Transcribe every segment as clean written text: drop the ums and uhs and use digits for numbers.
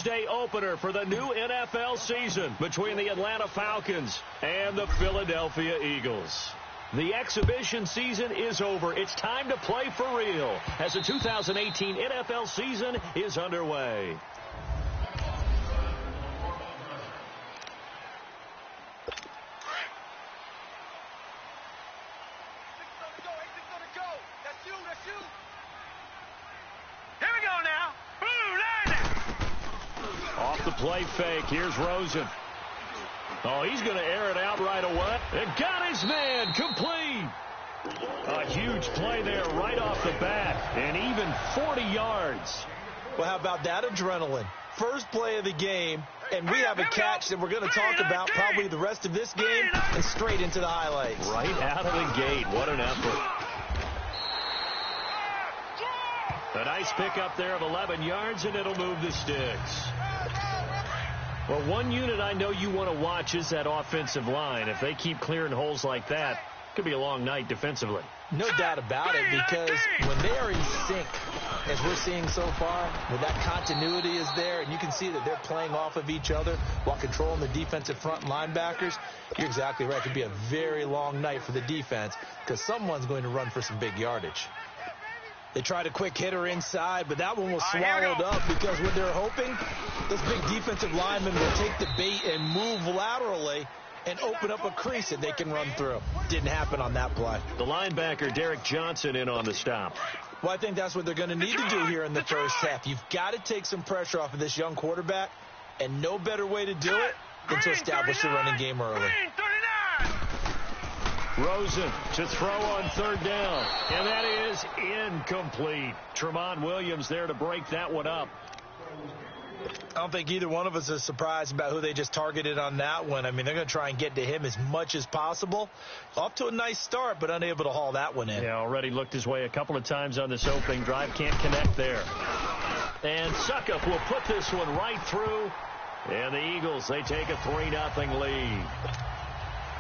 Thursday opener for the new NFL season between the Atlanta Falcons and the Philadelphia Eagles. The exhibition season is over. It's time to play for real as the 2018 NFL season is underway. Off the play fake. Here's Rosen. Oh, he's going to air it out right away. And got his man complete. A huge play there right off the bat. And even 40 yards. Well, how about that adrenaline? First play of the game, and we have a catch that we're going to talk about probably the rest of this game and straight into the highlights. Right out of the gate. What an effort. A nice pickup there of 11 yards, and it'll move the sticks. Well, one unit I know you want to watch is that offensive line. If they keep clearing holes like that, it could be a long night defensively. No doubt about it, because when they are in sync, as we're seeing so far, when that continuity is there, and you can see that they're playing off of each other while controlling the defensive front linebackers, you're exactly right. It could be a very long night for the defense because someone's going to run for some big yardage. They tried a quick hitter inside, but that one was swallowed up because what they're hoping, this big defensive lineman will take the bait and move laterally and open up a crease that they can run through. Didn't happen on that play. The linebacker, Derek Johnson, in on the stop. Well, I think that's what they're going to need to do here in the first half. You've got to take some pressure off of this young quarterback, and no better way to do it than to establish the running game early. Rosen to throw on third down, and that is incomplete. Tremont Williams there to break that one up. I don't think either one of us is surprised about who they just targeted on that one. I mean, they're going to try and get to him as much as possible. Off to a nice start, but unable to haul that one in. Yeah, already looked his way a couple of times on this opening drive. Can't connect there. And Suckup will put this one right through. And the Eagles, they take a 3-0 lead.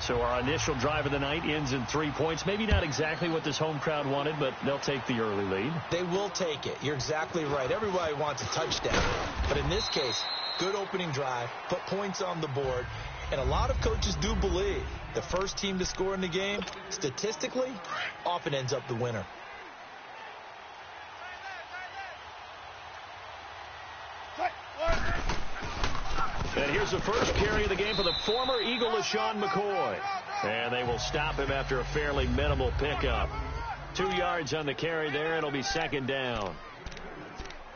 So our initial drive of the night ends in 3 points. Maybe not exactly what this home crowd wanted, but they'll take the early lead. They will take it. You're exactly right. Everybody wants a touchdown. But in this case, good opening drive, put points on the board. And a lot of coaches do believe the first team to score in the game, statistically, often ends up the winner. And here's the first carry of the game for the former Eagle, LaShawn McCoy. And they will stop him after a fairly minimal pickup. 2 yards on the carry there. It'll be second down.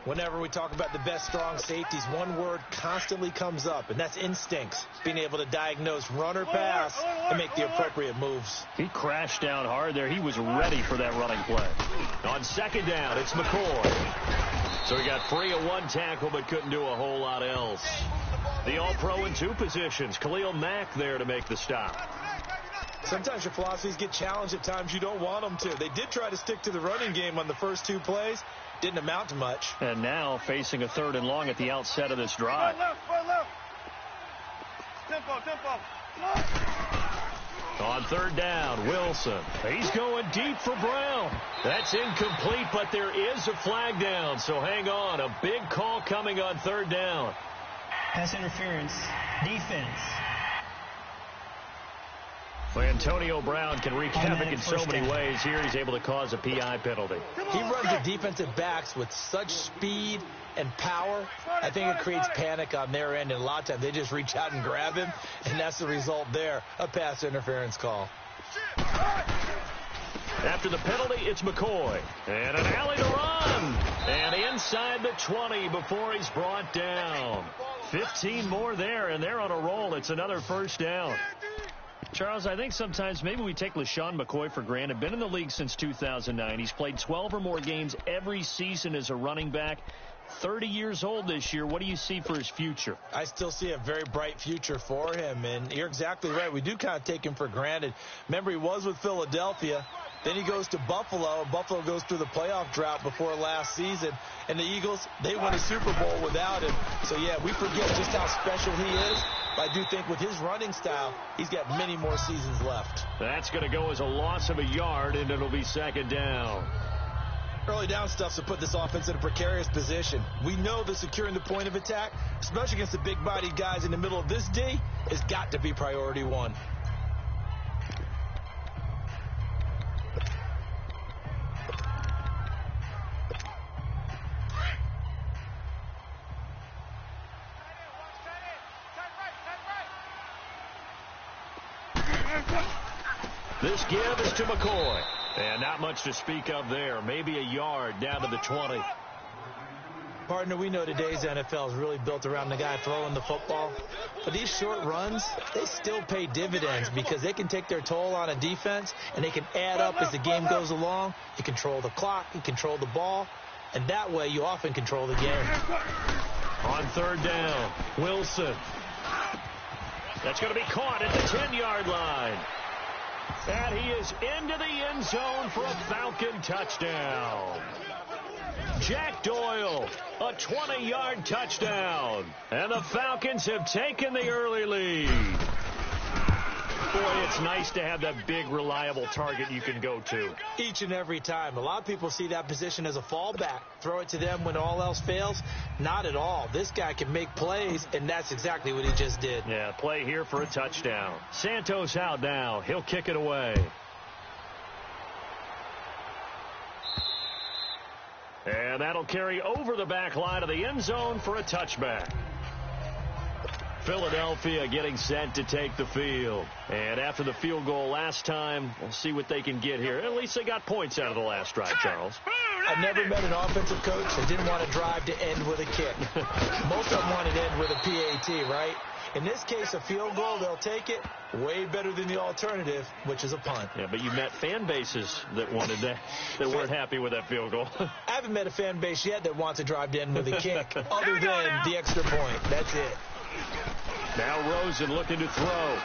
Whenever we talk about the best strong safeties, one word constantly comes up, and that's instincts. Being able to diagnose run or pass and make the appropriate moves. He crashed down hard there. He was ready for that running play. On second down, it's McCoy. So he got free of one tackle but couldn't do a whole lot else. The All-Pro in 2 positions. Khalil Mack there to make the stop. Sometimes your philosophies get challenged at times you don't want them to. They did try to stick to the running game on the first 2 plays. Didn't amount to much. And now facing a 3rd and long at the outset of this drive. On third down, Wilson. He's going deep for Brown. That's incomplete, but there is a flag down. So hang on. A big call coming on third down. Pass interference. Defense. Well, Antonio Brown can wreak havoc in so many ways. Here he's able to cause a PI penalty. He runs the defensive backs with such speed and power. I think it creates panic on their end, and a lot of times they just reach out and grab him, and that's the result there, a pass interference call. After the penalty, it's McCoy. And an alley to run. And inside the 20 before he's brought down. 15 more there, and they're on a roll. It's another first down. Charles, I think sometimes maybe we take LaShawn McCoy for granted. Been in the league since 2009. He's played 12 or more games every season as a running back. 30 years old this year. What do you see for his future? I still see a very bright future for him, and you're exactly right. We do kind of take him for granted. Remember, he was with Philadelphia. Then he goes to Buffalo, and Buffalo goes through the playoff drought before last season. And the Eagles, they won a Super Bowl without him. So, yeah, we forget just how special he is. But I do think with his running style, he's got many more seasons left. That's going to go as a loss of a yard, and it'll be second down. Early down stuff to put this offense in a precarious position. We know that securing the point of attack, especially against the big-bodied guys in the middle of this D, has got to be priority one. This give is to McCoy. And not much to speak of there. Maybe a yard down to the 20. Partner, we know today's NFL is really built around the guy throwing the football. But these short runs, they still pay dividends because they can take their toll on a defense and they can add up as the game goes along. You control the clock, you control the ball, and that way you often control the game. On third down, Wilson. That's going to be caught at the 10-yard line. And he is into the end zone for a Falcon touchdown. Jack Doyle, a 20-yard touchdown. And the Falcons have taken the early lead. Boy, it's nice to have that big, reliable target you can go to. Each and every time. A lot of people see that position as a fallback. Throw it to them when all else fails. Not at all. This guy can make plays, and that's exactly what he just did. Yeah, play here for a touchdown. Santos out now. He'll kick it away. And that'll carry over the back line of the end zone for a touchback. Philadelphia getting set to take the field. And after the field goal last time, we'll see what they can get here. At least they got points out of the last drive, Charles. I've never met an offensive coach that didn't want to drive to end with a kick. Most of them want to end with a PAT, right? In this case, a field goal, they'll take it. Way better than the alternative, which is a punt. Yeah, but you met fan bases that wanted that, that weren't happy with that field goal. I haven't met a fan base yet that wants to drive to end with a kick, other than the extra point. That's it. Now Rosen looking to throw.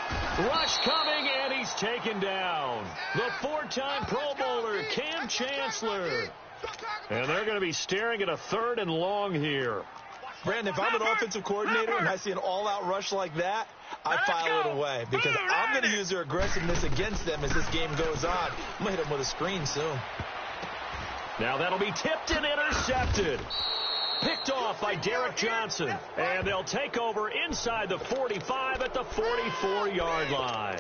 Rush coming, and he's taken down. The four-time Pro Bowler, Cam Chancellor. And they're going to be staring at a 3rd and long here. Brandon, if I'm an offensive coordinator and I see an all-out rush like that, I file it away because I'm going to use their aggressiveness against them as this game goes on. I'm going to hit them with a screen soon. Now that'll be tipped and intercepted. Picked off by Derek Johnson. And they'll take over inside the 45 at the 44-yard line.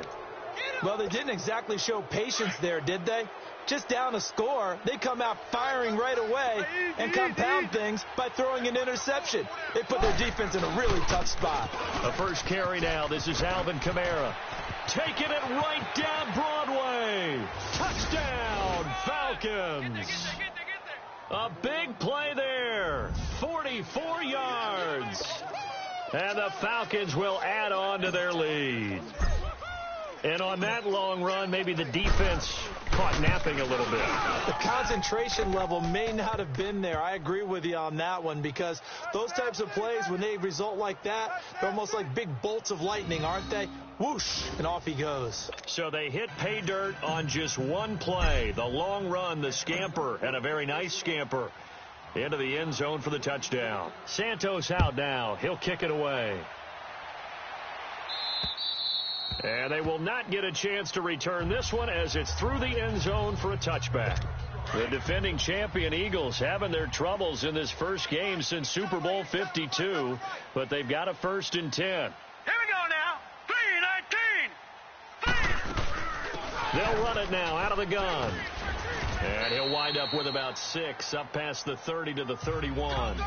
Well, they didn't exactly show patience there, did they? Just down a score, they come out firing right away and compound things by throwing an interception. They put their defense in a really tough spot. The first carry now. This is Alvin Kamara. Taking it right down Broadway. Touchdown, Falcons. A big play there. 44 yards. And the Falcons will add on to their lead. And on that long run, maybe the defense caught napping a little bit. The concentration level may not have been there. I agree with you on that one because those types of plays, when they result like that, they're almost like big bolts of lightning, aren't they? Whoosh, and off he goes. So they hit pay dirt on just one play. The long run, the scamper, and a very nice scamper into the end zone for the touchdown. Santos out now. He'll kick it away. And they will not get a chance to return this one as it's through the end zone for a touchback. The defending champion Eagles having their troubles in this first game since Super Bowl 52, but they've got a 1st and 10. Here we go now. 3-19. They'll run it now out of the gun. And he'll wind up with about 6 up past the 30 to the 31.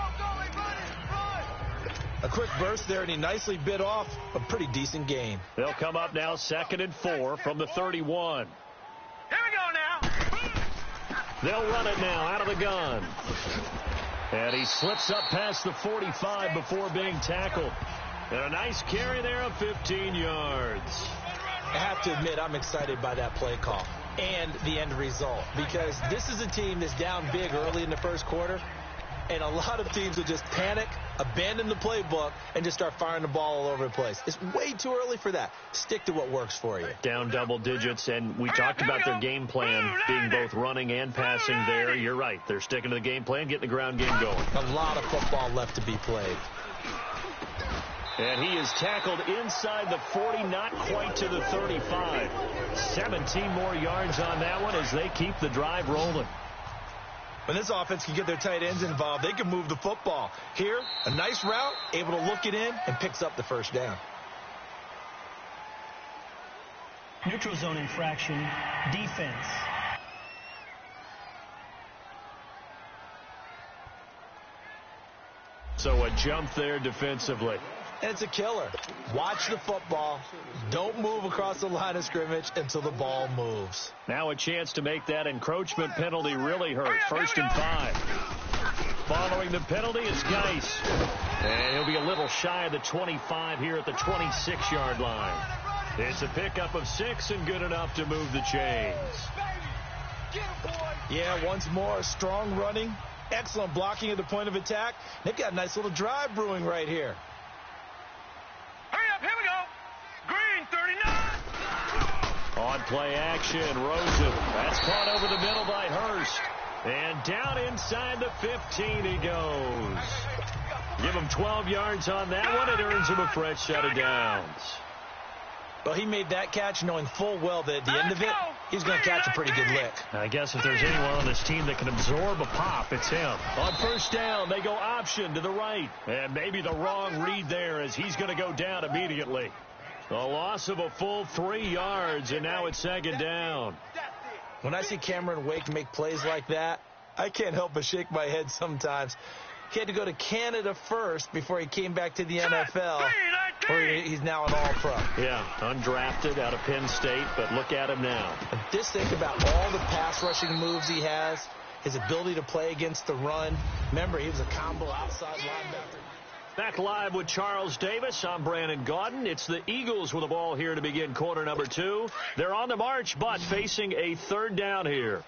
A quick burst there, and he nicely bit off a pretty decent gain. They'll come up now 2nd and 4 from the 31. Here we go now. They'll run it now out of the gun. And he slips up past the 45 before being tackled. And a nice carry there of 15 yards. I have to admit, I'm excited by that play call and the end result because this is a team that's down big early in the first quarter. And a lot of teams will just panic, abandon the playbook, and just start firing the ball all over the place. It's way too early for that. Stick to what works for you. Down double digits, and we talked about their game plan being both running and passing there. You're right. They're sticking to the game plan, getting the ground game going. A lot of football left to be played. And he is tackled inside the 40, not quite to the 35. 17 more yards on that one as they keep the drive rolling. When this offense can get their tight ends involved, they can move the football. Here, a nice route, able to look it in, and picks up the first down. Neutral zone infraction, defense. So a jump there defensively. And it's a killer. Watch the football. Don't move across the line of scrimmage until the ball moves. Now a chance to make that encroachment penalty really hurt. 1st and 5. Following the penalty is Geis. And he'll be a little shy of the 25 here at the 26-yard line. It's a pickup of 6 and good enough to move the chains. Yeah, once more, strong running. Excellent blocking at the point of attack. They've got a nice little drive brewing right here. Hurry up, here we go. Green, 39. On play action, Rosen. That's caught over the middle by Hurst. And down inside the 15 he goes. Give him 12 yards on that one. It earns him a fresh set of downs. Well, he made that catch knowing full well that at the end of it, he's going to catch a pretty good lick. I guess if there's anyone on this team that can absorb a pop, it's him. On 1st down, they go option to the right. And maybe the wrong read there as he's going to go down immediately. A loss of a full 3 yards, and now it's 2nd down. When I see Cameron Wake make plays like that, I can't help but shake my head sometimes. He had to go to Canada first before he came back to the NFL, where he's now an all-pro. Yeah, undrafted out of Penn State, but look at him now. And just think about all the pass rushing moves he has, his ability to play against the run. Remember, he was a combo outside linebacker. Back live with Charles Davis. I'm Brandon Gaudin. It's the Eagles with the ball here to begin quarter number 2. They're on the march, but facing a 3rd down here.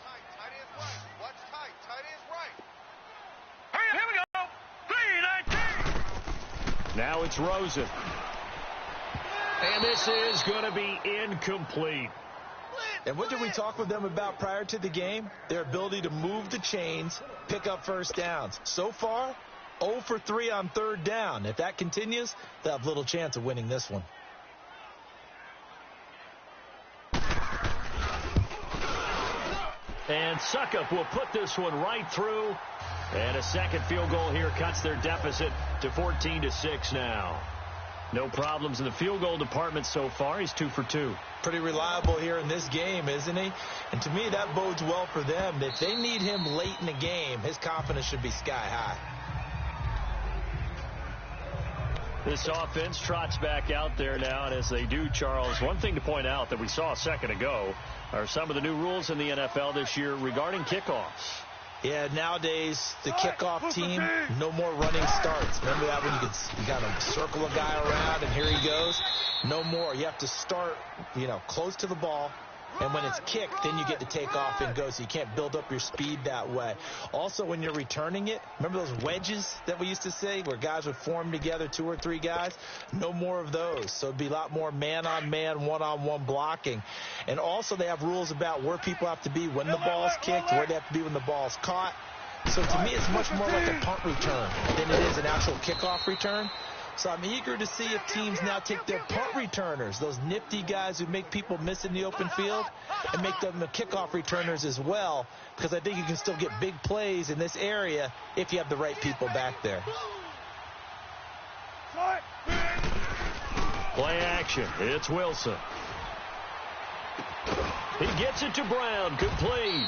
Here we go. 3-19. Now it's Rosen. And this is going to be incomplete. And what did we talk with them about prior to the game? Their ability to move the chains, pick up first downs. So far, 0 for 3 on 3rd down. If that continues, they'll have little chance of winning this one. And Suckup will put this one right through. And a second field goal here cuts their deficit to 14-6 now. No problems in the field goal department so far. He's 2 for 2. Pretty reliable here in this game, isn't he? And to me, that bodes well for them. If they need him late in the game, his confidence should be sky high. This offense trots back out there now, and as they do, Charles, one thing to point out that we saw a second ago are some of the new rules in the NFL this year regarding kickoffs. Yeah, nowadays, the kickoff team, no more running starts. Remember that when you got to circle a guy around and here he goes? No more. You have to start, close to the ball. And when it's kicked, then you get to take off and go, so you can't build up your speed that way. Also, when you're returning it, remember those wedges that we used to say where guys would form together, 2 or 3 guys? No more of those. So it'd be a lot more man-on-man, one-on-one blocking. And also they have rules about where people have to be when the ball's kicked, where they have to be when the ball's caught. So to me, it's much more like a punt return than it is an actual kickoff return. So I'm eager to see if teams now take their punt returners, those nifty guys who make people miss in the open field, and make them the kickoff returners as well, because I think you can still get big plays in this area if you have the right people back there. Play action. It's Wilson. He gets it to Brown. Complete.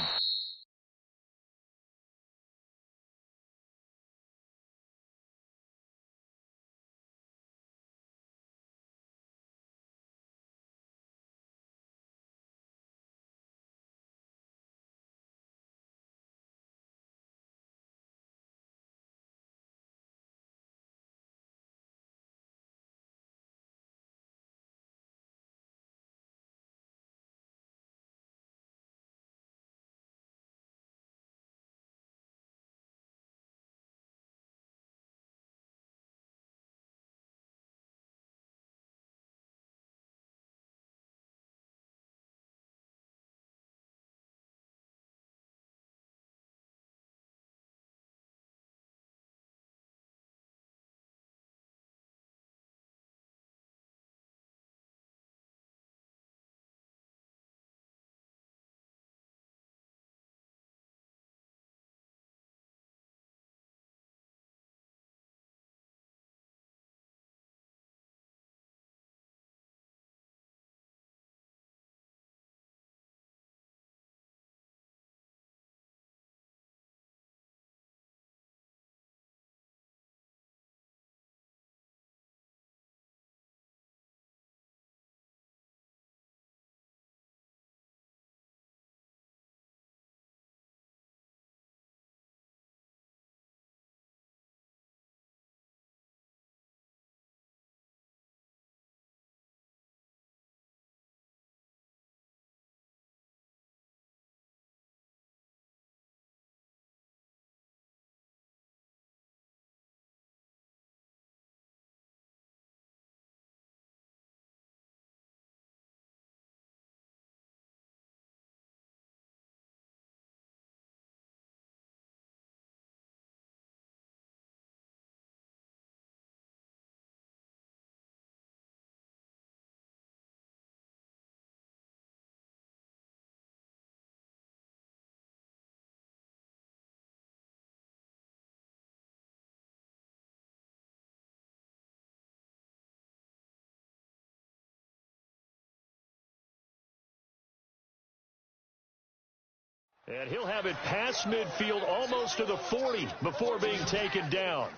And he'll have it past midfield almost to the 40 before being taken down.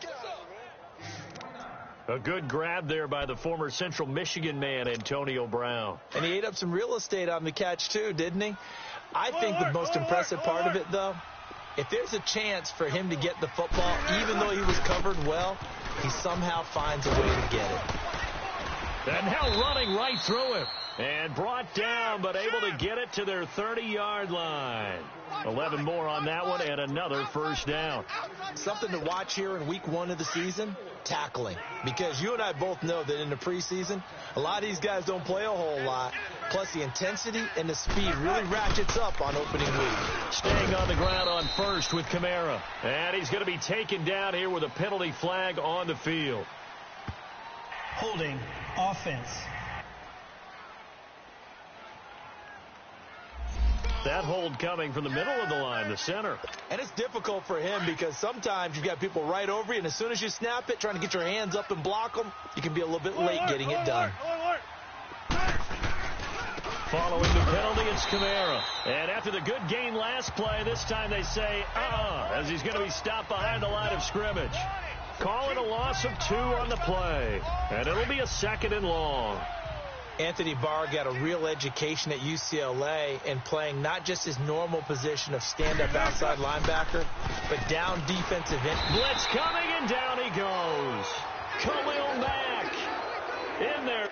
A good grab there by the former Central Michigan man, Antonio Brown. And he ate up some real estate on the catch, too, didn't he? I think the most impressive part of it, though, if there's a chance for him to get the football, even though he was covered well, he somehow finds a way to get it. And now running right through him. And brought down, but able to get it to their 30-yard line. 11 more on that one, and another first down. Something to watch here in week 1 of the season, tackling. Because you and I both know that in the preseason, a lot of these guys don't play a whole lot. Plus, the intensity and the speed really ratchets up on opening week. Staying on the ground on first with Kamara. And he's going to be taken down here with a penalty flag on the field. Holding offense. That hold coming from the middle of the line, the center. And it's difficult for him because sometimes you've got people right over you, and as soon as you snap it, trying to get your hands up and block them, you can be a little bit late getting it done. Following the penalty, it's Kamara. And after the good gain last play, this time they say, as he's going to be stopped behind the line of scrimmage. Calling a loss of 2 on the play. And it'll be a 2nd and long. Anthony Barr got a real education at UCLA in playing not just his normal position of stand-up outside linebacker, but down defensive end. Blitz coming, and down he goes. Khalil Mack in there.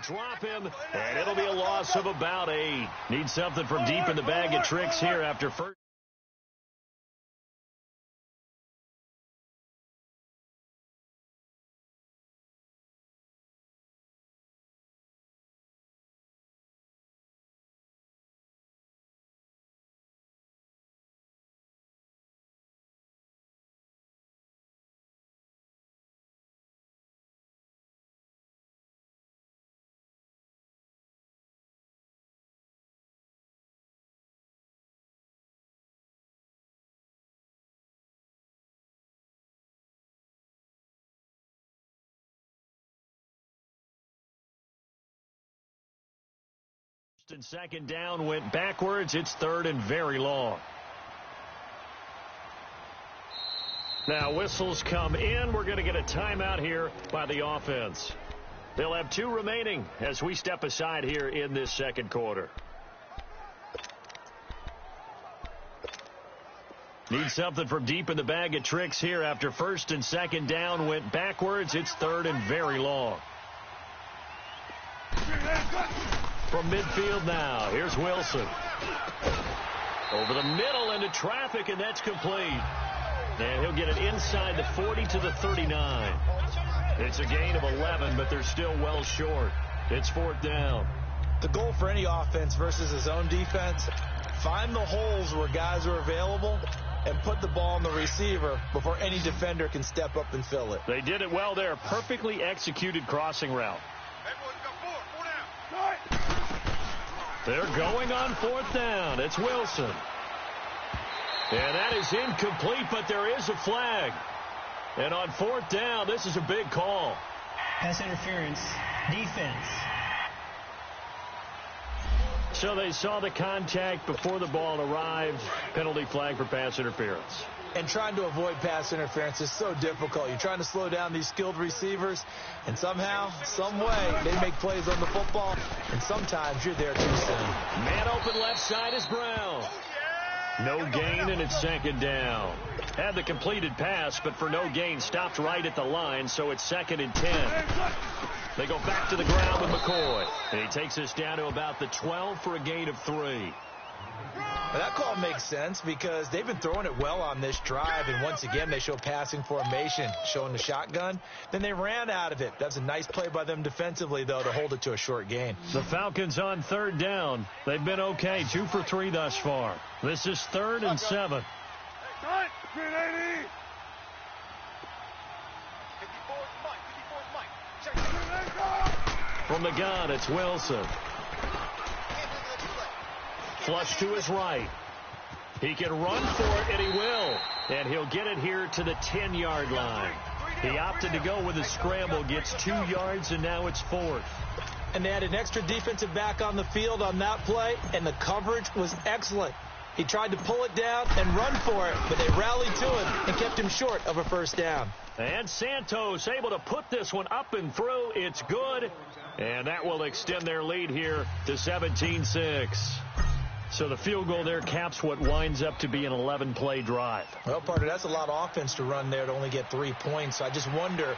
Drop him, and it'll be a loss of about 8. Need something from deep in the bag of tricks here after first. And second down went backwards. It's third and very long. Now whistles come in. We're going to get a timeout here by the offense. They'll have 2 remaining as we step aside here in this second quarter. Need something from deep in the bag of tricks here after first and second down went backwards. It's third and very long. From midfield now, here's Wilson. Over the middle into traffic, and that's complete. And he'll get it inside the 40 to the 39. It's a gain of 11, but they're still well short. It's fourth down. The goal for any offense versus his own defense, find the holes where guys are available and put the ball on the receiver before any defender can step up and fill it. They did it well there. Perfectly executed crossing route. They're going on fourth down. It's Wilson. And that is incomplete, but there is a flag. And on fourth down, this is a big call. Pass interference. Defense. So they saw the contact before the ball arrived. Penalty flag for pass interference. And trying to avoid pass interference is so difficult. You're trying to slow down these skilled receivers, and somehow, some way, they make plays on the football, and sometimes you're there too soon. Man open left side is Brown. No gain, and it's second down. Had the completed pass, but for no gain, stopped right at the line, so it's second and 10. They go back to the ground with McCoy. And he takes us down to about the 12 for a gain of 3. Well, that call makes sense because they've been throwing it well on this drive, and once again they show passing formation, showing the shotgun. Then they ran out of it. That's a nice play by them defensively, though, to hold it to a short gain. The Falcons on third down. They've been okay, 2 for 3 thus far. This is third and 7. From the gun, it's Wilson. Flush to his right. He can run for it, and he will. And he'll get it here to the 10-yard line. He opted to go with a scramble, gets 2 yards, and now it's 4th. And they had an extra defensive back on the field on that play, and the coverage was excellent. He tried to pull it down and run for it, but they rallied to him and kept him short of a first down. And Santos able to put this one up and through. It's good. And that will extend their lead here to 17-6. So the field goal there caps what winds up to be an 11-play drive. Well, partner, that's a lot of offense to run there to only get 3 points. So I just wonder,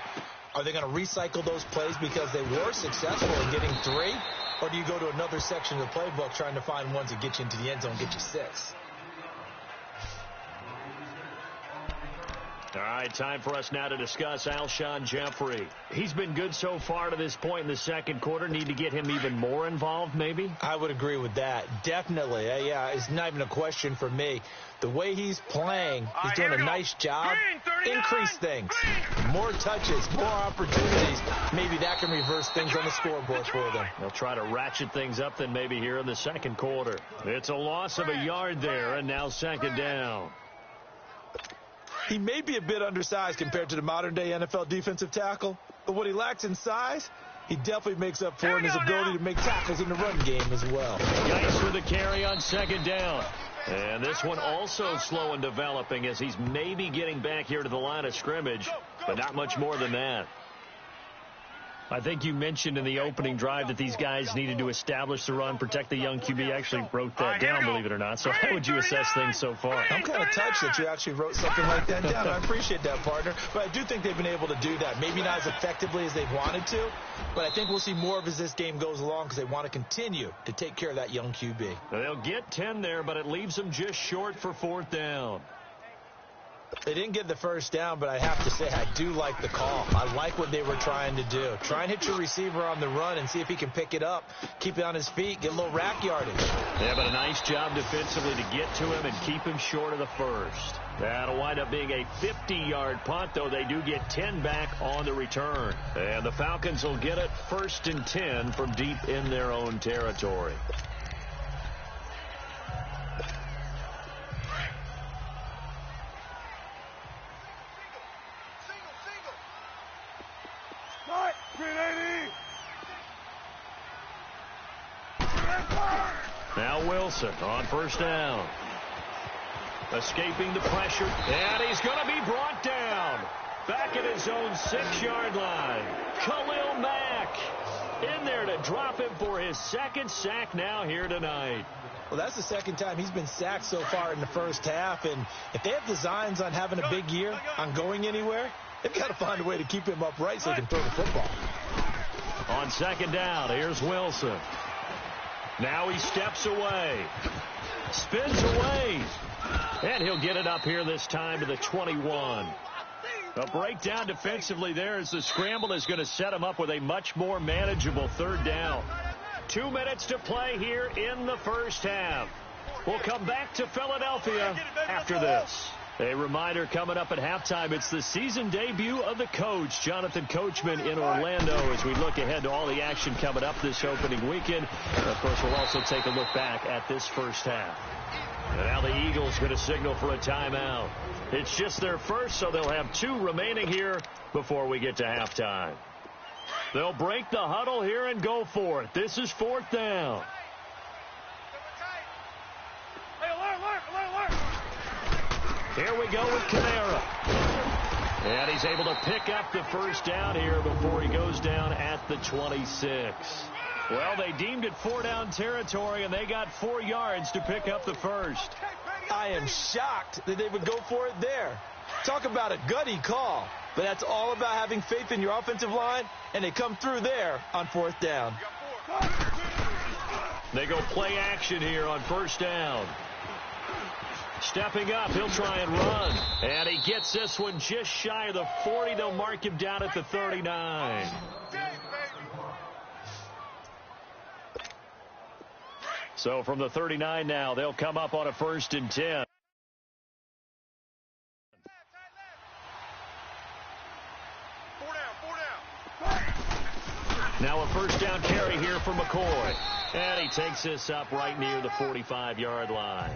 are they going to recycle those plays because they were successful in getting 3? Or do you go to another section of the playbook trying to find ones that get you into the end zone and get you 6? All right, time for us now to discuss Alshon Jeffrey. He's been good so far to this point in the second quarter. Need to get him even more involved, maybe? I would agree with that. Definitely. Yeah, it's not even a question for me. The way he's playing, he's doing a nice job. Increase things. More touches, more opportunities. Maybe that can reverse things on the scoreboard for them. They'll try to ratchet things up then maybe here in the second quarter. It's a loss of a yard there, and now second down. He may be a bit undersized compared to the modern-day NFL defensive tackle, but what he lacks in size, he definitely makes up for in his ability to make tackles in the run game as well. Geis with the carry on second down. And this one also slow in developing as he's maybe getting back here to the line of scrimmage, but not much more than that. I think you mentioned in the opening drive that these guys needed to establish the run, protect the young QB. Actually wrote that down, believe it or not. So how would you assess things so far? I'm kind of touched that you actually wrote something like that down. I appreciate that, partner. But I do think they've been able to do that. Maybe not as effectively as they've wanted to, but I think we'll see more of as this game goes along because they want to continue to take care of that young QB. They'll get 10 there, but it leaves them just short for 4th down. They didn't get the first down, but I have to say I do like the call. I like what they were trying to do. Try and hit your receiver on the run and see if he can pick it up, keep it on his feet, get a little rack yardage. Yeah, but a nice job defensively to get to him and keep him short of the first. That'll wind up being a 50-yard punt, though they do get 10 back on the return. And the Falcons will get it 1st and 10 from deep in their own territory. Now Wilson on 1st down. Escaping the pressure, and he's going to be brought down. Back at his own 6-yard line. Khalil Mack in there to drop him for his 2nd sack now here tonight. Well, that's the 2nd time he's been sacked so far in the first half, and if they have designs on having a big year, on going anywhere, they've got to find a way to keep him upright so he can throw the football. On 2nd down, here's Wilson. Now he steps away. Spins away. And he'll get it up here this time to the 21. A breakdown defensively there as the scramble is going to set him up with a much more manageable 3rd down. 2 minutes to play here in the first half. We'll come back to Philadelphia after this. A reminder coming up at halftime, it's the season debut of the coach, Jonathan Coachman, in Orlando, as we look ahead to all the action coming up this opening weekend. And of course, we'll also take a look back at this first half. And now the Eagles going to signal for a timeout. It's just their first, so they'll have 2 remaining here before we get to halftime. They'll break the huddle here and go for it. This is 4th down. Here we go with Kamara. And he's able to pick up the first down here before he goes down at the 26. Well, they deemed it 4-down territory, and they got 4 yards to pick up the first. I am shocked that they would go for it there. Talk about a gutty call, but that's all about having faith in your offensive line, and they come through there on 4th down. They go play action here on 1st down. Stepping up, he'll try and run. And he gets this one just shy of the 40. They'll mark him down at the 39. So from the 39 now, they'll come up on a 1st and 10. Now a 1st down carry here for McCoy. And he takes this up right near the 45-yard line.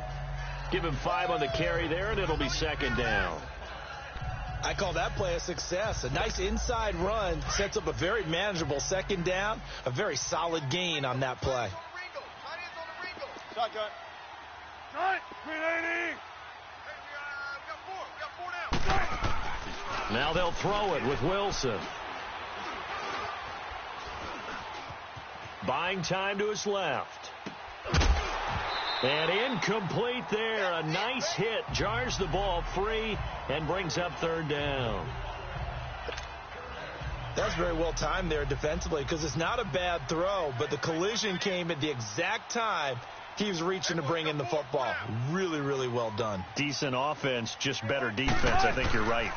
Give him 5 on the carry there, and it'll be 2nd down. I call that play a success. A nice inside run sets up a very manageable 2nd down. A very solid gain on that play. Shotgun. 380. Now they'll throw it with Wilson. Buying time to his left. And incomplete there. A nice hit. Jars the ball free and brings up 3rd down. That's very well timed there defensively because it's not a bad throw, but the collision came at the exact time he was reaching to bring in the football. Really, really well done. Decent offense, just better defense. I think you're right.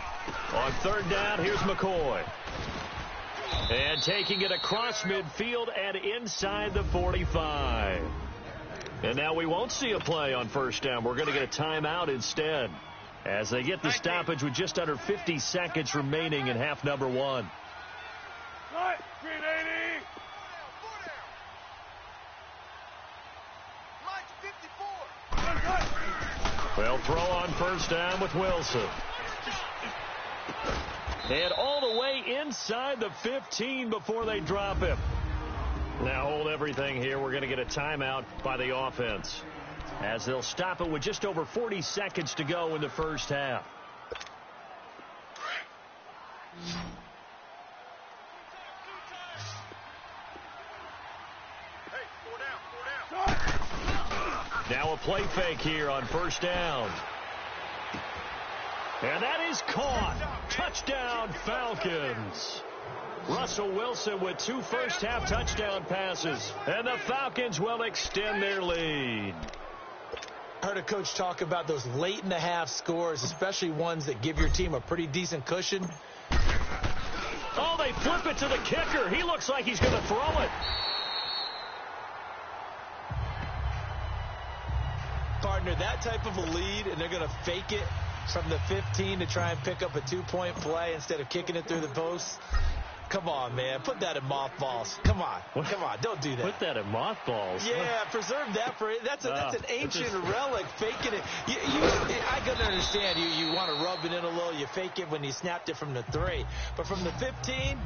On 3rd down, here's McCoy. And taking it across midfield and inside the 45. And now we won't see a play on 1st down. We're going to get a timeout instead as they get the stoppage with just under 50 seconds remaining in half number 1. 380. Well, throw on 1st down with Wilson. And all the way inside the 15 before they drop him. Now hold everything here. We're going to get a timeout by the offense as they'll stop it with just over 40 seconds to go in the first half. Now a play fake here on first down. And that is caught. Touchdown, Falcons. Russell Wilson with 2 first-half touchdown passes. And the Falcons will extend their lead. I heard a coach talk about those late-in-the-half scores, especially ones that give your team a pretty decent cushion. Oh, they flip it to the kicker. He looks like he's going to throw it. Partner, that type of a lead, and they're going to fake it from the 15 to try and pick up a 2-point play instead of kicking it through the post. Come on, man. Put that in mothballs. Come on. Come on. Don't do that. Put that in mothballs. Yeah, preserve that for it. That's an ancient relic, faking it. I can understand you want to rub it in a little. You fake it when you snapped it from the 3. But from the 15,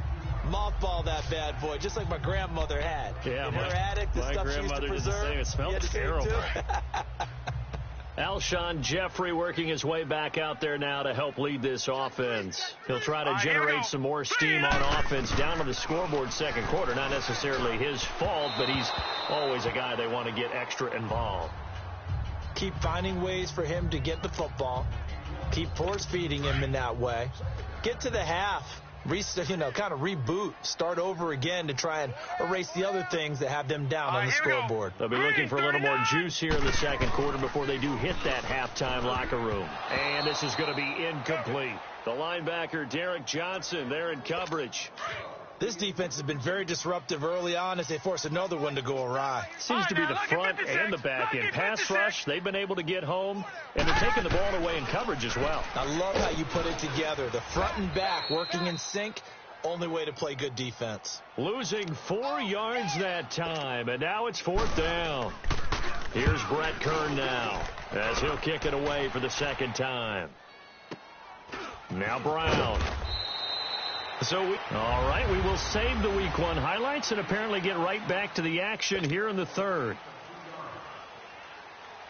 mothball that bad boy, just like my grandmother had. Yeah, in her attic, the stuff she used to preserve. It smelled terrible. Alshon Jeffrey working his way back out there now to help lead this offense. He'll try to generate some more steam on offense down to the scoreboard second quarter. Not necessarily his fault, but he's always a guy they want to get extra involved. Keep finding ways for him to get the football. Keep force feeding him in that way. Get to the half. Kind of reboot, start over again to try and erase the other things that have them down on the scoreboard. They'll be looking for a little more juice here in the second quarter before they do hit that halftime locker room. And this is going to be incomplete. The linebacker, Derek Johnson, there in coverage. This defense has been very disruptive early on as they force another one to go awry. Seems to be the front and the back end. Pass rush, they've been able to get home, and they're taking the ball away in coverage as well. I love how you put it together. The front and back working in sync, only way to play good defense. Losing 4 yards that time, and now it's 4th down. Here's Brett Kern now as he'll kick it away for the second time. Now Brown. All right, we will save the Week 1 highlights and apparently get right back to the action here in the third.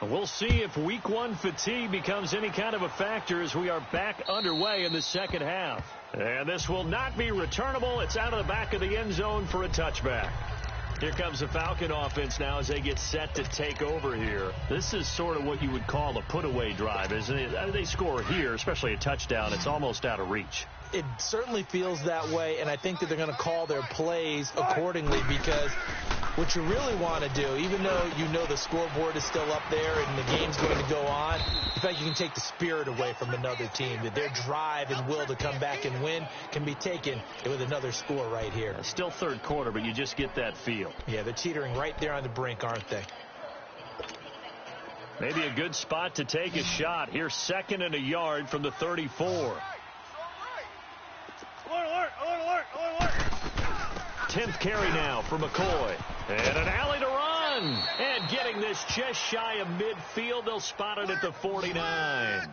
We'll see if Week 1 fatigue becomes any kind of a factor as we are back underway in the second half. And this will not be returnable. It's out of the back of the end zone for a touchback. Here comes the Falcon offense now as they get set to take over here. This is sort of what you would call a put-away drive, isn't it? They score here, especially a touchdown. It's almost out of reach. It certainly feels that way, and I think that they're going to call their plays accordingly because what you really want to do, even though you know the scoreboard is still up there and the game's going to go on, in fact, you can take the spirit away from another team, that their drive and will to come back and win can be taken with another score right here. Still third quarter, but you just get that feel. Yeah, they're teetering right there on the brink, aren't they? Maybe a good spot to take a shot. Here's 2nd and a yard from the 34. 10th carry now for McCoy. And an alley to run. And getting this just shy of midfield. They'll spot it at the 49.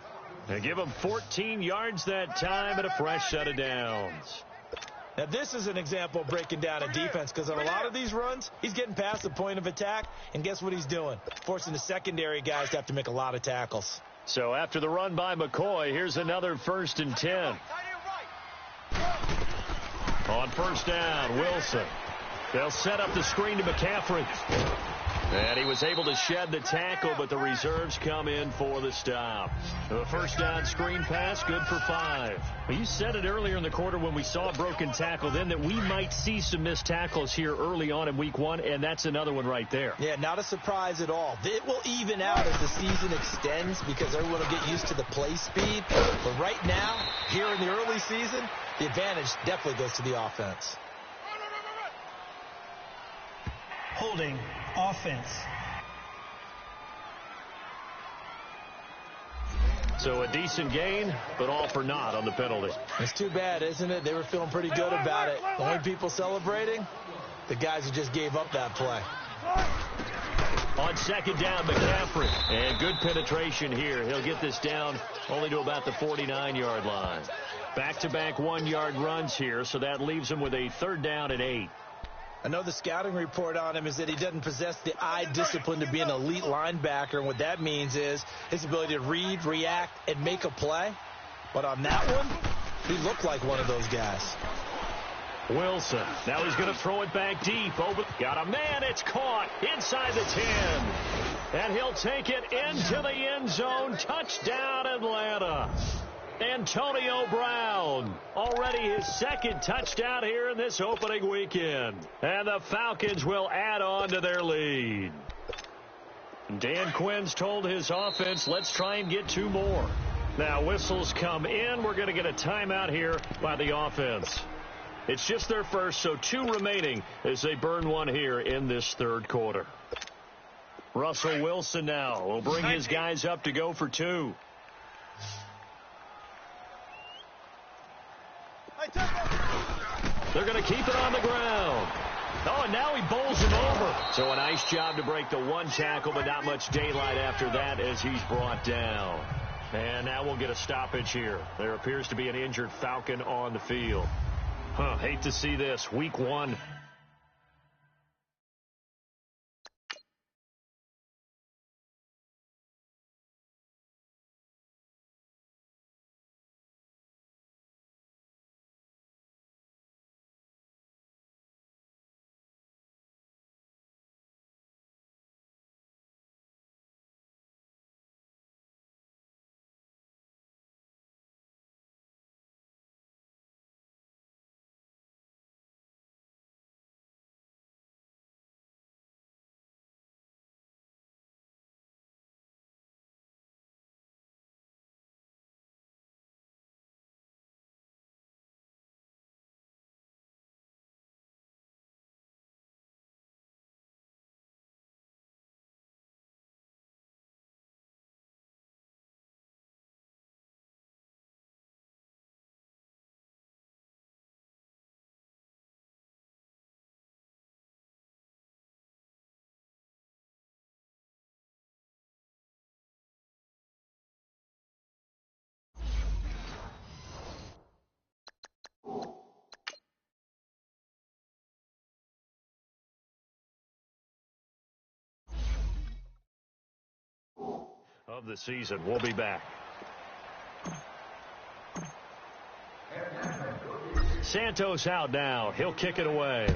And give him 14 yards that time and a fresh set of downs. Now, this is an example of breaking down a defense because on a lot of these runs, he's getting past the point of attack. And guess what he's doing? Forcing the secondary guys to have to make a lot of tackles. So after the run by McCoy, here's another 1st and 10. On first down, Wilson. They'll set up the screen to McCaffrey. And he was able to shed the tackle, but the reserves come in for the stop. The first down screen pass, good for 5. Well, you said it earlier in the quarter when we saw a broken tackle then that we might see some missed tackles here early on in Week 1, and that's another one right there. Yeah, not a surprise at all. It will even out as the season extends because everyone will get used to the play speed. But right now, here in the early season, the advantage definitely goes to the offense. Holding offense. So a decent gain, but all for naught on the penalty. It's too bad, isn't it? They were feeling pretty good about it. The only people celebrating, the guys who just gave up that play. On second down, McCaffrey. And good penetration here. He'll get this down only to about the 49-yard line. Back-to-back 1-yard runs here, so that leaves him with a 3rd down and 8. I know the scouting report on him is that he doesn't possess the eye discipline to be an elite linebacker, and what that means is his ability to read, react, and make a play. But on that one, he looked like one of those guys. Wilson. Now he's going to throw it back deep. Over. Got a man. It's caught inside the 10. And he'll take it into the end zone. Touchdown, Atlanta. Antonio Brown, already his second touchdown here in this opening weekend. And the Falcons will add on to their lead. Dan Quinn's told his offense, let's try and get 2 more. Now whistles come in. We're going to get a timeout here by the offense. It's just their first, so 2 remaining as they burn 1 here in this third quarter. Russell Wilson now will bring his guys up to go for 2. They're going to keep it on the ground. Oh, and now he bowls him over. So a nice job to break the 1 tackle, but not much daylight after that as he's brought down. And now we'll get a stoppage here. There appears to be an injured Falcon on the field. Hate to see this. Week 1. Of the season. We'll be back. Santos out now. He'll kick it away.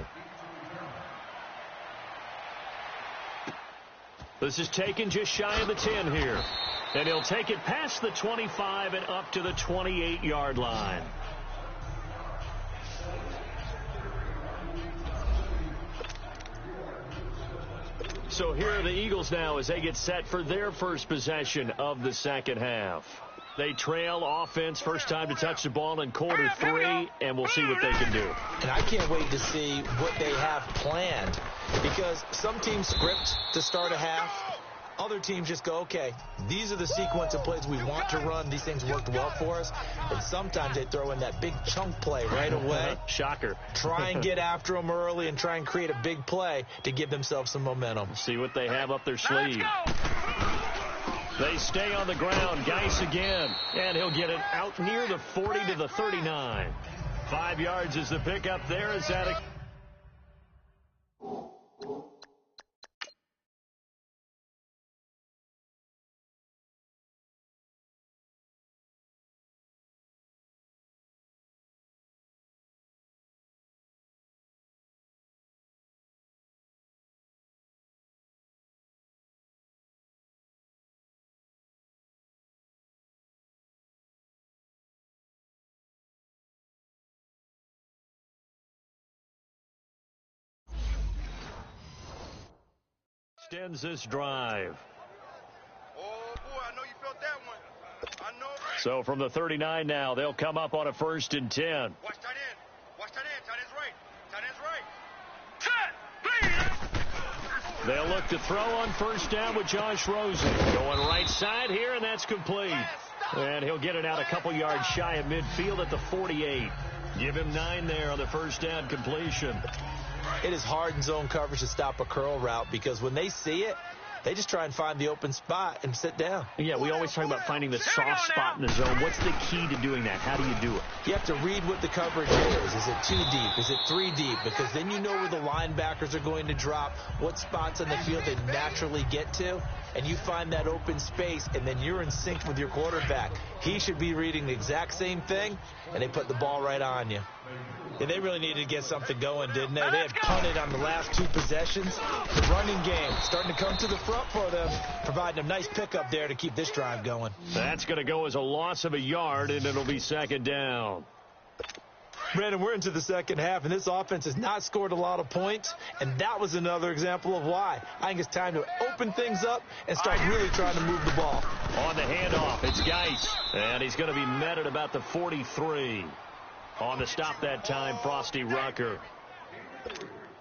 This is taken just shy of the 10 here. And he'll take it past the 25 and up to the 28-yard line. So here are the Eagles now as they get set for their first possession of the second half. They trail offense, first time to touch the ball in quarter 3, and we'll see what they can do. And I can't wait to see what they have planned, because some teams script to start a half. Other teams just go, okay, these are the sequence of plays we want to run. These things worked well for us. And sometimes they throw in that big chunk play right away. Shocker. Try and get after them early and try and create a big play to give themselves some momentum. See what they have up their sleeve. They stay on the ground. Geis again. And he'll get it out near the 40 to the 39. 5 yards is the pickup there. Is that a... Extends this drive. Oh, boy, I know you felt that one. I know, right? So from the 39 now, they'll come up on a 1st and 10. Watch tight end. Watch tight end. Tight end's right. Tight end's right. Set, please. They'll look to throw on 1st down with Josh Rosen. Going right side here, and that's complete. And he'll get it out a couple yards shy of midfield at the 48. Give him 9 there on the 1st down completion. It is hard in zone coverage to stop a curl route, because when they see it, they just try and find the open spot and sit down. Yeah, we always talk about finding the soft spot in the zone. What's the key to doing that? How do you do it? You have to read what the coverage is. Is it 2 deep? Is it 3 deep? Because then you know where the linebackers are going to drop, what spots on the field they naturally get to, and you find that open space, and then you're in sync with your quarterback. He should be reading the exact same thing, and they put the ball right on you. Yeah, they really needed to get something going, didn't they? They had punted on the last 2 possessions. The running game starting to come to the front for them, providing a nice pickup there to keep this drive going. That's going to go as a loss of a yard, and it'll be 2nd down. Brandon, we're into the second half, and this offense has not scored a lot of points, and that was another example of why. I think it's time to open things up and start really trying to move the ball. On the handoff, it's Geis, and he's going to be met at about the 43. On the stop that time, Frosty Rucker.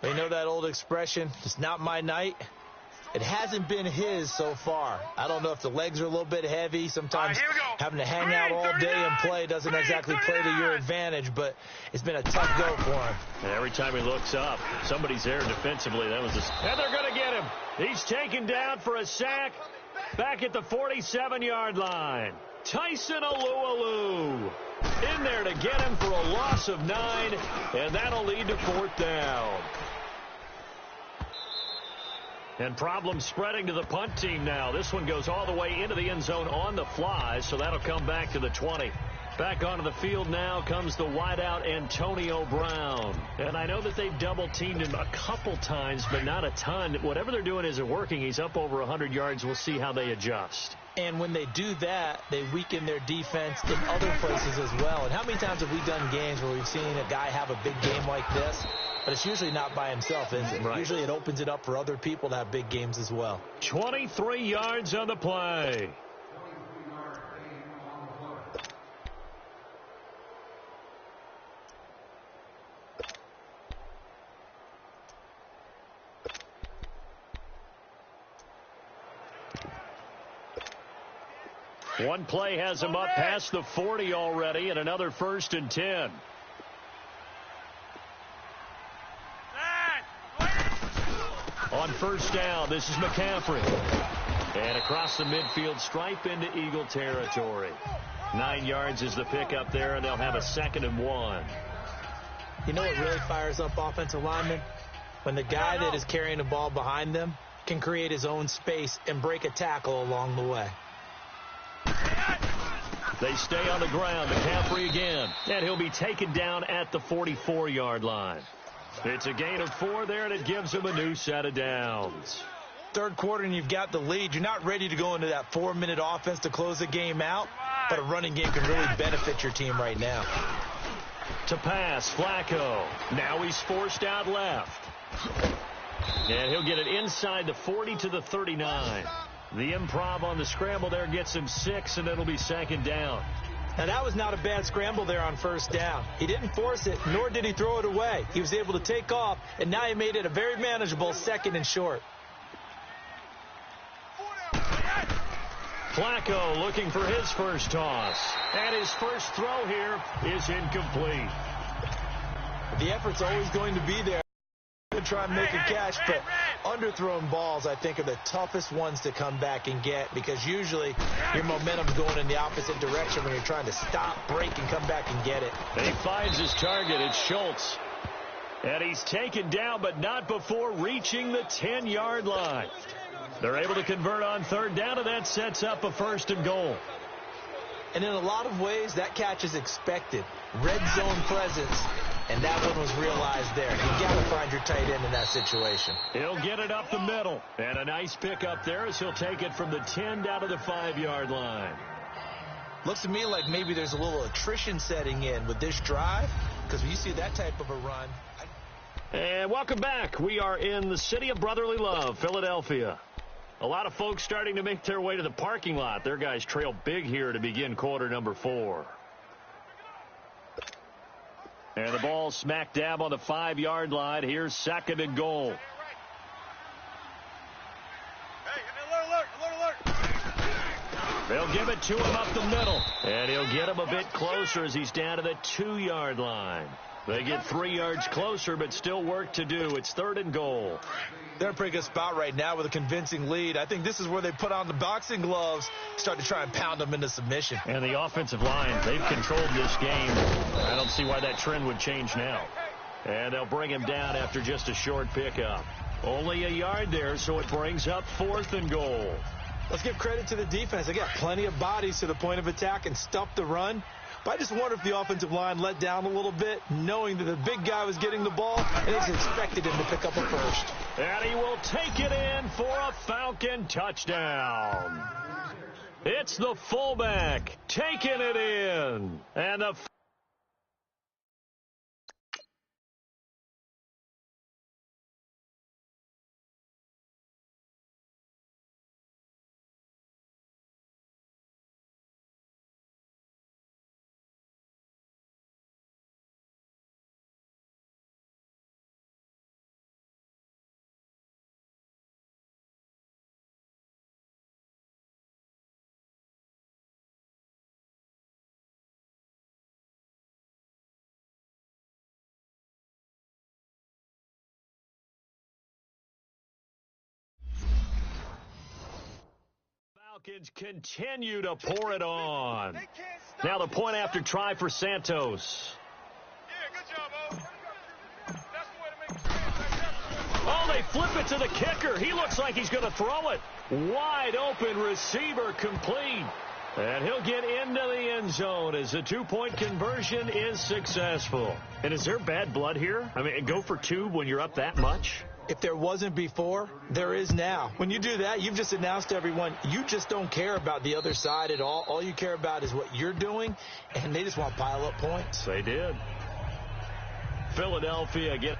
You know that old expression, it's not my night? It hasn't been his so far. I don't know if the legs are a little bit heavy. Sometimes having to hang out all day and play doesn't exactly play to your advantage, but it's been a tough go for him. And every time he looks up, somebody's there defensively. And they're going to get him. He's taken down for a sack back at the 47-yard line. Tyson Alualu in there to get him for a loss of 9, and that'll lead to 4th down. And problems spreading to the punt team now. This one goes all the way into the end zone on the fly, so that'll come back to the 20. Back onto the field now comes the wideout Antonio Brown. And I know that they've double-teamed him a couple times, but not a ton. Whatever they're doing isn't working. He's up over 100 yards. We'll see how they adjust. And when they do that, they weaken their defense in other places as well. And how many times have we done games where we've seen a guy have a big game like this? But it's usually not by himself, is it? Right. Usually it opens it up for other people to have big games as well. 23 yards on the play. One play has him up past the 40 already, and another 1st and 10. On 1st down, this is McCaffrey. And across the midfield stripe into Eagle territory. 9 yards is the pickup there, and they'll have a 2nd and 1. You know what really fires up offensive linemen? When the guy that is carrying the ball behind them can create his own space and break a tackle along the way. They stay on the ground. McCaffrey again. And he'll be taken down at the 44-yard line. It's a gain of 4 there, and it gives him a new set of downs. Third quarter, and you've got the lead. You're not ready to go into that 4-minute offense to close the game out, but a running game can really benefit your team right now. To pass, Flacco. Now he's forced out left. And he'll get it inside the 40 to the 39. The improv on the scramble there gets him 6, and it'll be 2nd down. Now, that was not a bad scramble there on 1st down. He didn't force it, nor did he throw it away. He was able to take off, and now he made it a very manageable 2nd and short. Flacco looking for his first toss. And his first throw here is incomplete. The effort's always going to be there to try and make a catch, but underthrown balls, I think, are the toughest ones to come back and get, because usually your momentum's going in the opposite direction when you're trying to stop, break, and come back and get it. And he finds his target. It's Schultz. And he's taken down, but not before reaching the 10-yard line. They're able to convert on 3rd down, and that sets up a 1st and goal. And in a lot of ways, that catch is expected. Red zone presence. And that one was realized there. You've got to find your tight end in that situation. He'll get it up the middle. And a nice pickup there as he'll take it from the 10 down to the 5-yard line. Looks to me like maybe there's a little attrition setting in with this drive, because when you see that type of a run. And welcome back. We are in the city of brotherly love, Philadelphia. A lot of folks starting to make their way to the parking lot. Their guys trail big here to begin quarter number 4. And the ball smack dab on the 5-yard line. Here's 2nd and goal. They'll give it to him up the middle. And he'll get him a bit closer as he's down to the 2-yard line. They get 3 yards closer, but still work to do. It's 3rd and goal. They're in a pretty good spot right now with a convincing lead. I think this is where they put on the boxing gloves, start to try and pound them into submission. And the offensive line, they've controlled this game. I don't see why that trend would change now. And they'll bring him down after just a short pickup. Only a yard there, so it brings up 4th and goal. Let's give credit to the defense. They got plenty of bodies to the point of attack and stuff the run. But I just wonder if the offensive line let down a little bit, knowing that the big guy was getting the ball, and they expected him to pick up a first. And he will take it in for a Falcon touchdown. It's the fullback taking it in. And the Falcons continue to pour it on. Now the point after try for Santos. Yeah, good job, O. That's the way to make it. Oh, they flip it to the kicker. He looks like he's going to throw it. Wide open receiver complete. And he'll get into the end zone as the two-point conversion is successful. And is there bad blood here? I mean, go for two when you're up that much? If there wasn't before, there is now. When you do that, you've just announced to everyone, you just don't care about the other side at all. All you care about is what you're doing, and they just want to pile up points. They did. Philadelphia again.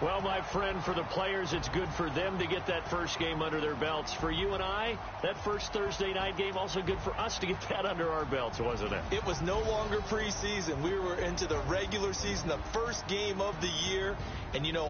Well, my friend, for the players, it's good for them to get that first game under their belts. For you and I, that first Thursday night game, also good for us to get that under our belts, wasn't it? It was no longer preseason. We were into the regular season, the first game of the year. And, you know,